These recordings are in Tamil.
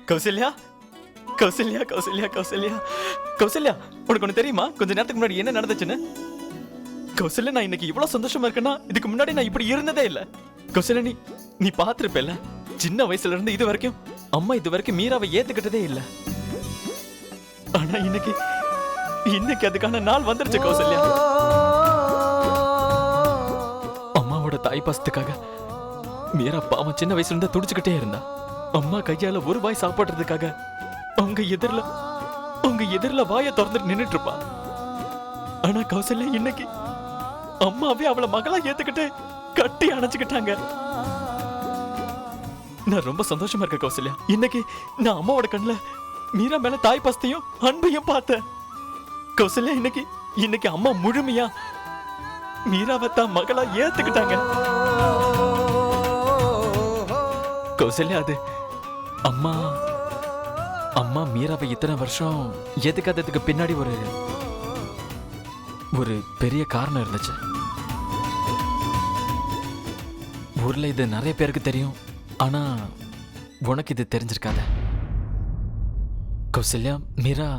கௌசல்யா கௌசல்யா கௌசல்யா கௌசல்யா கௌசல்யா, உனக்கு ஒண்ணு தெரியுமா கொஞ்ச நேரத்துக்கு முன்னாடி என்ன நடந்துச்சுன்னு? கௌசல்யா, நான் இன்னைக்கு இவ்வளவு சந்தோஷமா இருக்கேன்னா இதுக்கு முன்னாடி நான் இப்படி இருந்ததே இல்ல. கௌசல்யா, நீ பாத்திருப்பல, சின்ன வயசுல இருந்து இது வரைக்கும் அம்மா இது வரைக்கும் மீராவை ஏத்துக்கிட்டதே இல்ல. ஆனா இன்னைக்கு அதுக்கான நாள் வந்துருச்சு கௌசல்யா. அம்மாவோட தாய் பாசத்துக்காக மீரா பாவம் சின்ன வயசுல இருந்து துடிச்சுக்கிட்டே இருந்தா. அம்மா கையால ஒரு வாய் சாப்பிடுறதுக்காக அவங்க எதிரில வாயை திறந்துட்டு நின்னுட்டு இருப்பா. ஆனா கௌசல்யா இன்னைக்கு அம்மாவே அவளை மகளா ஏத்துக்கிட்டு கட்டி அணைச்சுக்கிட்டாங்க. நான் ரொம்ப சந்தோஷமா இருக்கேன் கௌசல்யா. இன்னைக்கு நான் அம்மாவோட கண்ணுல மீரா மேல தாய் பாசத்தையும் அன்பையும் பார்த்தேன். கௌசல்யா, இன்னைக்கு அம்மா முழுமையா மீராவை தான் மகளா ஏத்துக்கிட்டாங்க. கௌசல்யா, அது அம்மா மீராவை இத்தனை வருஷம் எதுக்காததுக்கு பின்னாடி ஒரு பெரிய காரணம் இருந்துச்சு. ஊர்ல இது நிறைய பேருக்கு தெரியும், ஆனா உனக்கு இது தெரிஞ்சிருக்காத. கௌசல்யா, மீரா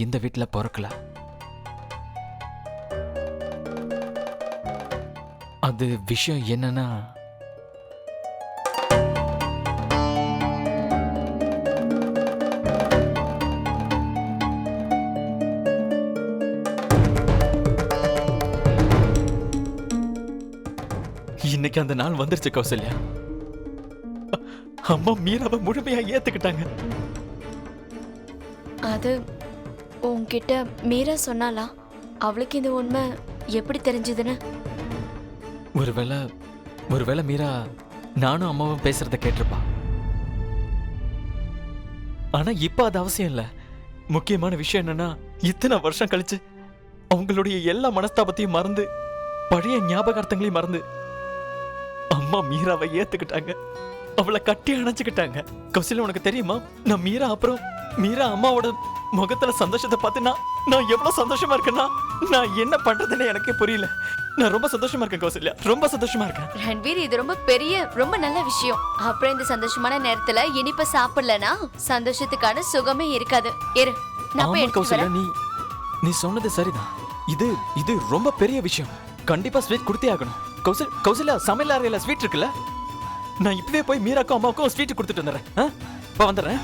இந்த வீட்டுல பிறக்கல. அது விஷயம் என்னன்னா, இன்னைக்கு அந்த நாள் வந்துருச்சு கௌசல்யா. அம்மா மீராவை முழுமையா ஏத்துக்கிட்டாங்க. அது உன்கிட்ட மீரா சொன்னாலா? அவளுக்கு இந்த உண்மை எப்படி தெரிஞ்சதுன்னு? ஒருவேளை மீரா நானும் அம்மாவும் பேசுறத கேட்டிருப்பா. ஆனா இப்ப அது அவசியம் இல்ல. முக்கியமான விஷயம் என்னன்னா, இத்தனை வருஷம் கழிச்சு அவங்களுடைய எல்லா மனஸ்தாபத்தையும் மறந்து, பழைய ஞாபகார்த்தங்களையும் மறந்து அம்மா மீராவை ஏத்துக்கிட்டாங்க. அவளை கட்டி அணைச்சுக்கிட்டாங்க. கௌசல்யா, உனக்கு தெரியுமா, நான் மீரா அம்மாவோட முகத்துல சந்தோஷத்தை பார்த்து நான் எவ்வளவு சந்தோஷமா இருக்கேன்னா, நான் என்ன பண்றதுன்னு எனக்கே புரியல. நான் ரொம்ப சந்தோஷமா இருக்கேன் கௌசல்யா, ரொம்ப சந்தோஷமா இருக்கேன். ரன்வீர், இது ரொம்ப நல்ல விஷயம். அப்புறம் இந்த சந்தோஷமான நேரத்துல இனிப்ப சாப்பிடலனா சந்தோஷத்துக்கான சுகமே இருக்காது. நான் போய் எடுத்துட்டு கௌசல்யா, நீ சொன்னது சரிதான். இது ரொம்ப பெரிய விஷயம். கண்டிப்பா ஸ்வீட் கொடுத்தே ஆகணும். கௌசல்யா, சமையல் அறையில ஸ்வீட் இருக்குல்ல, நான் இப்பவே போய் மீராக்கும் அம்மாவுக்கும் ஸ்வீட் கொடுத்துட்டு வந்துடுறேன். வந்துடுறேன்.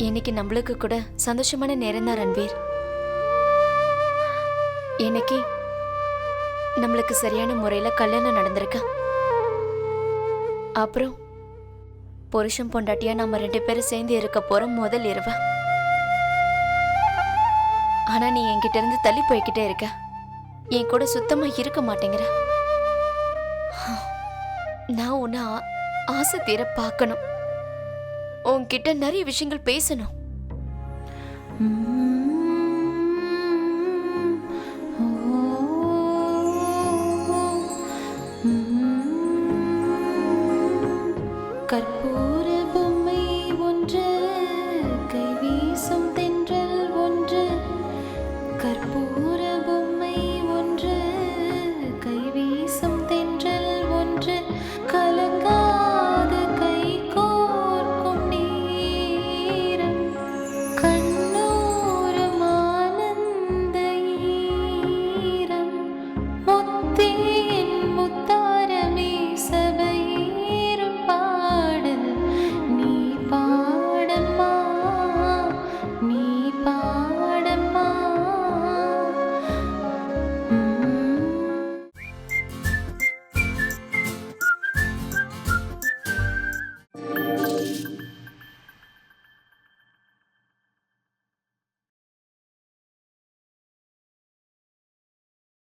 இன்னைக்கு நம்மளுக்கு கூட சந்தோஷமான நேரம் தான் ரன்வீர். இன்னைக்கு நம்மளுக்கு சரியான முறையில கல்யாணம் நடந்திருக்கா. அப்புறம் புருஷன் பொண்டாட்டியா நம்ம 2 பேரும் சேர்ந்து இருக்க போறோம் முதல் இரவு. ஆனா நீ என்கிட்ட இருந்து தள்ளி போய்கிட்டே இருக்க. என் கூட சுத்தமா இருக்க மாட்டேங்கிற. நான் உன்னை ஆசை தீர பார்க்கணும். உன்கிட்ட நிறைய விஷயங்கள் பேசணும்.